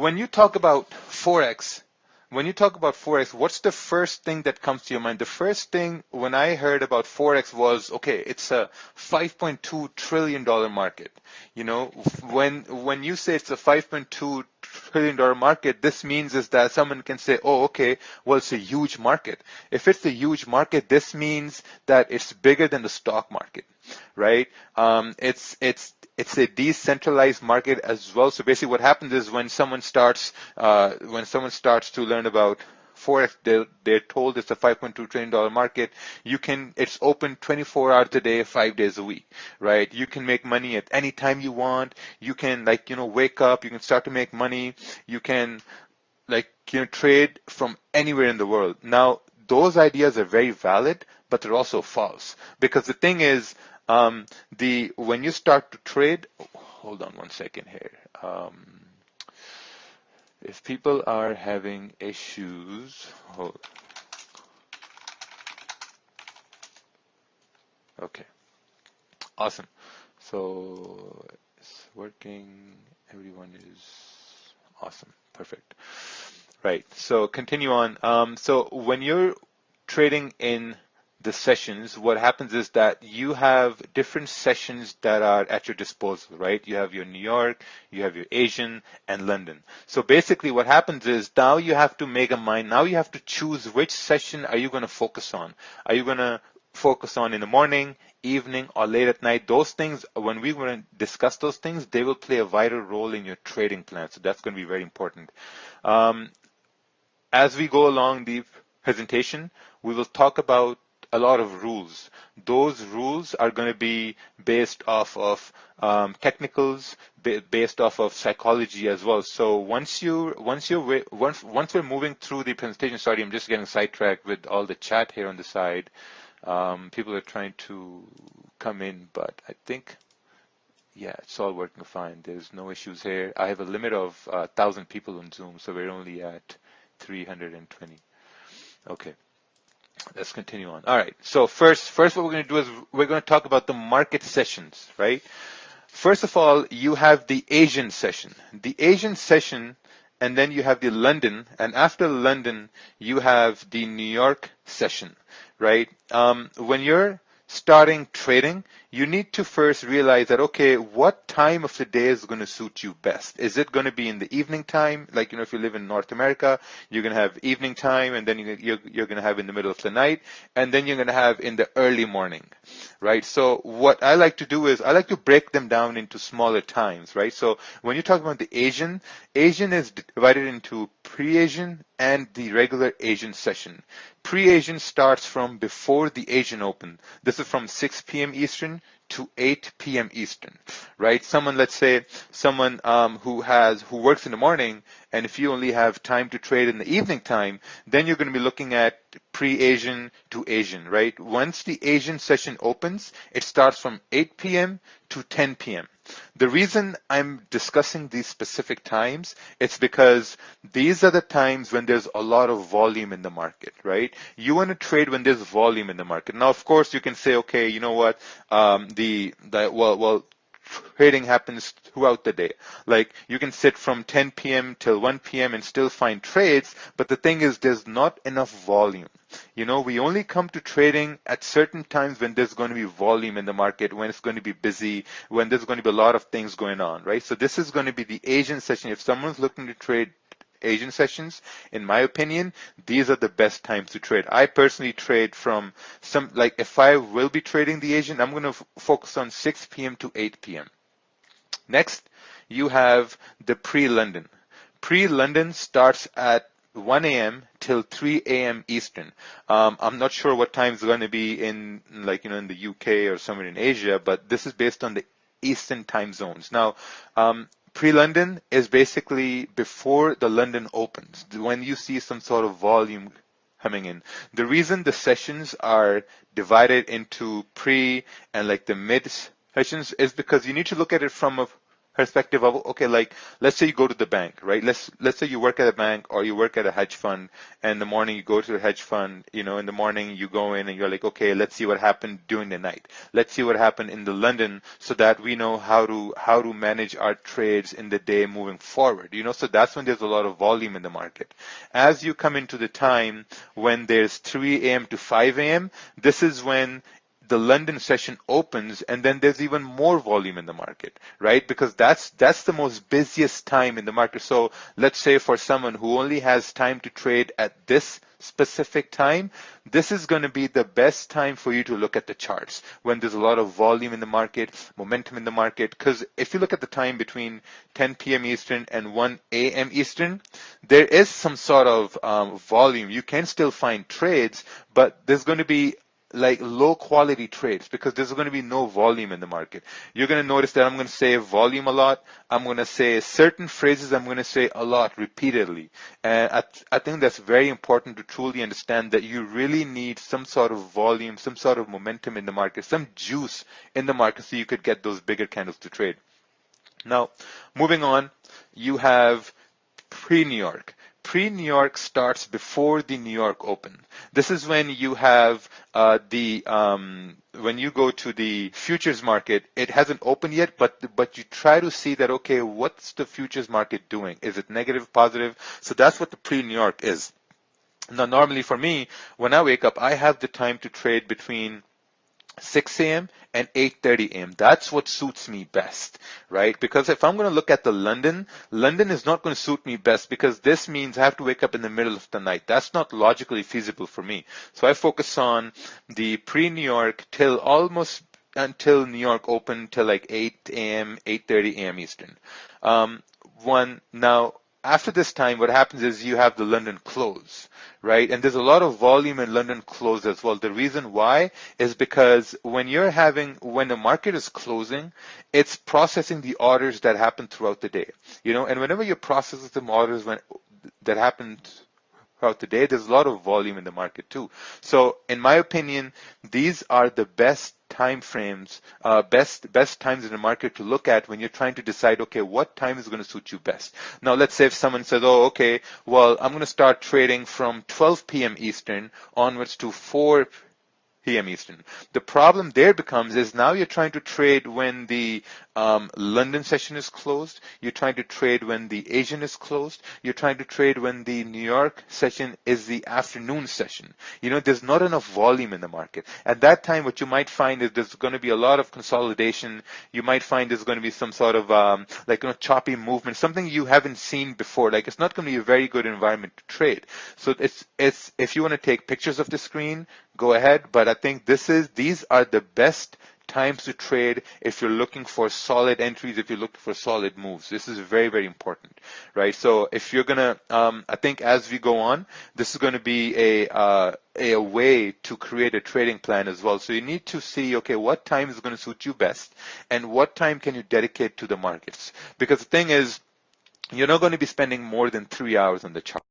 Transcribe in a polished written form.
when you talk about Forex, what's the first thing that comes to your mind? The first thing when I heard about Forex was, okay, it's a $5.2 trillion market. You know, when you say it's a $5.2 trillion market, this means is that someone can say, oh, okay, well, it's a huge market. If it's a huge market, this means that it's bigger than the stock market, right? It's a decentralized market as well. So basically, what happens is when someone starts to learn about Forex, they're told it's a $5.2 trillion market. It's open 24 hours a day, 5 days a week, right? You can make money at any time you want. You can wake up, you can start to make money. You can trade from anywhere in the world. Now, those ideas are very valid, but they're also false, because the thing is, when you start to trade, hold on one second here. If people are having issues, okay, awesome. So it's working. Everyone is awesome. Perfect. Right. So continue on. So when you're trading in the sessions, what happens is that you have different sessions that are at your disposal, right? You have your New York, you have your Asian, and London. So basically what happens is now you have to make a mind, now you have to choose which session are you going to focus on. Are you going to focus on in the morning, evening, or late at night? Those things, when we want to discuss those things, they will play a vital role in your trading plan. So that's going to be very important. As we go along the presentation, we will talk about a lot of rules. Those rules are going to be based off of technicals, based off of psychology as well. So once we're moving through the presentation, sorry, I'm just getting sidetracked with all the chat here on the side. People are trying to come in, but I think, yeah, it's all working fine. There's no issues here. I have a limit of 1,000 people on Zoom, so we're only at 320. Okay. Let's continue on. All right. So first what we're going to do is we're going to talk about the market sessions, right? First of all, you have the Asian session. The Asian session, and then you have the London, and after London, you have the New York session, right? When you're starting trading, you need to first realize that, okay, what time of the day is going to suit you best? Is it going to be in the evening time? Like, if you live in North America, you're going to have evening time, and then you're going to have in the middle of the night, and then you're going to have in the early morning, right? So what I like to do is I like to break them down into smaller times, right? So when you talk about the Asian is divided into pre-Asian and the regular Asian session. Pre-Asian starts from before the Asian Open. This is from 6 p.m. Eastern to 8 p.m. Eastern, right? Let's say someone who works in the morning, and if you only have time to trade in the evening time, then you're going to be looking at pre-Asian to Asian, right? Once the Asian session opens, it starts from 8 p.m. to 10 p.m. The reason I'm discussing these specific times, it's because these are the times when there's a lot of volume in the market, right? You want to trade when there's volume in the market. Now, of course, you can say, okay, you know what, trading happens throughout the day. Like, you can sit from 10 p.m. till 1 p.m. and still find trades, but the thing is, there's not enough volume. We only come to trading at certain times when there's going to be volume in the market, when it's going to be busy, when there's going to be a lot of things going on, right? So this is going to be the Asian session. If someone's looking to trade Asian sessions, in my opinion, these are the best times to trade. I personally trade from if I will be trading the Asian, I'm going to focus on 6 p.m. to 8 p.m. Next, you have the pre-London. Pre-London starts at 1 a.m. till 3 a.m. Eastern. I'm not sure what time is going to be in the UK or somewhere in Asia, but this is based on the Eastern time zones. Now, pre-London is basically before the London opens, when you see some sort of volume coming in. The reason the sessions are divided into pre and the mid sessions is because you need to look at it from perspective of, okay, like let's say you go to the bank, right? Let's say you work at a bank or you work at a hedge fund, and in the morning you go to the hedge fund, in the morning you go in and you're like, okay, let's see what happened during the night. Let's see what happened in the London so that we know how to manage our trades in the day moving forward. So that's when there's a lot of volume in the market. As you come into the time when there's 3 a.m. to 5 a.m., this is when the London session opens, and then there's even more volume in the market, right? Because that's the most busiest time in the market. So let's say for someone who only has time to trade at this specific time, this is going to be the best time for you to look at the charts when there's a lot of volume in the market, momentum in the market. Because if you look at the time between 10 p.m. Eastern and 1 a.m. Eastern, there is some sort of volume. You can still find trades, but there's going to be like low quality trades because there's going to be no volume in the market. You're going to notice that I'm going to say volume a lot. I'm going to say certain phrases I'm going to say a lot repeatedly. And I think that's very important to truly understand that you really need some sort of volume, some sort of momentum in the market, some juice in the market so you could get those bigger candles to trade. Now, moving on, you have pre-New York. Pre-New York starts before the New York Open. This is when you have when you go to the futures market, it hasn't opened yet, but you try to see that, okay, what's the futures market doing? Is it negative, positive? So that's what the pre-New York is. Now, normally for me, when I wake up, I have the time to trade between 6 a.m. and 8:30 a.m. That's what suits me best, right? Because if I'm going to look at the London is not going to suit me best because this means I have to wake up in the middle of the night. That's not logically feasible for me. So I focus on the pre-New York till almost until New York open till like 8 a.m., 8:30 a.m. Eastern. Now, after this time, what happens is you have the London close, right? And there's a lot of volume in London close as well. The reason why is because when the market is closing, it's processing the orders that happen throughout the day, and whenever you're processing some orders that happen throughout the day, there's a lot of volume in the market too. So in my opinion, these are the best time frames, best times in the market to look at when you're trying to decide, okay, what time is going to suit you best. Now, let's say if someone says, oh, okay, well, I'm going to start trading from 12 p.m. Eastern onwards to 4 p.m. Eastern. The problem there becomes is now you're trying to trade when the London session is closed. You're trying to trade when the Asian is closed. You're trying to trade when the New York session is the afternoon session. There's not enough volume in the market. At that time, what you might find is there's going to be a lot of consolidation. You might find there's going to be some sort of choppy movement, something you haven't seen before. Like it's not going to be a very good environment to trade. So it's if you want to take pictures of the screen, go ahead. But I think these are the best times to trade if you're looking for solid entries, if you're looking for solid moves. This is very, very important, right? So if you're gonna, I think as we go on, this is going to be a way to create a trading plan as well. So you need to see, okay, what time is going to suit you best, and what time can you dedicate to the markets? Because the thing is, you're not going to be spending more than 3 hours on the chart.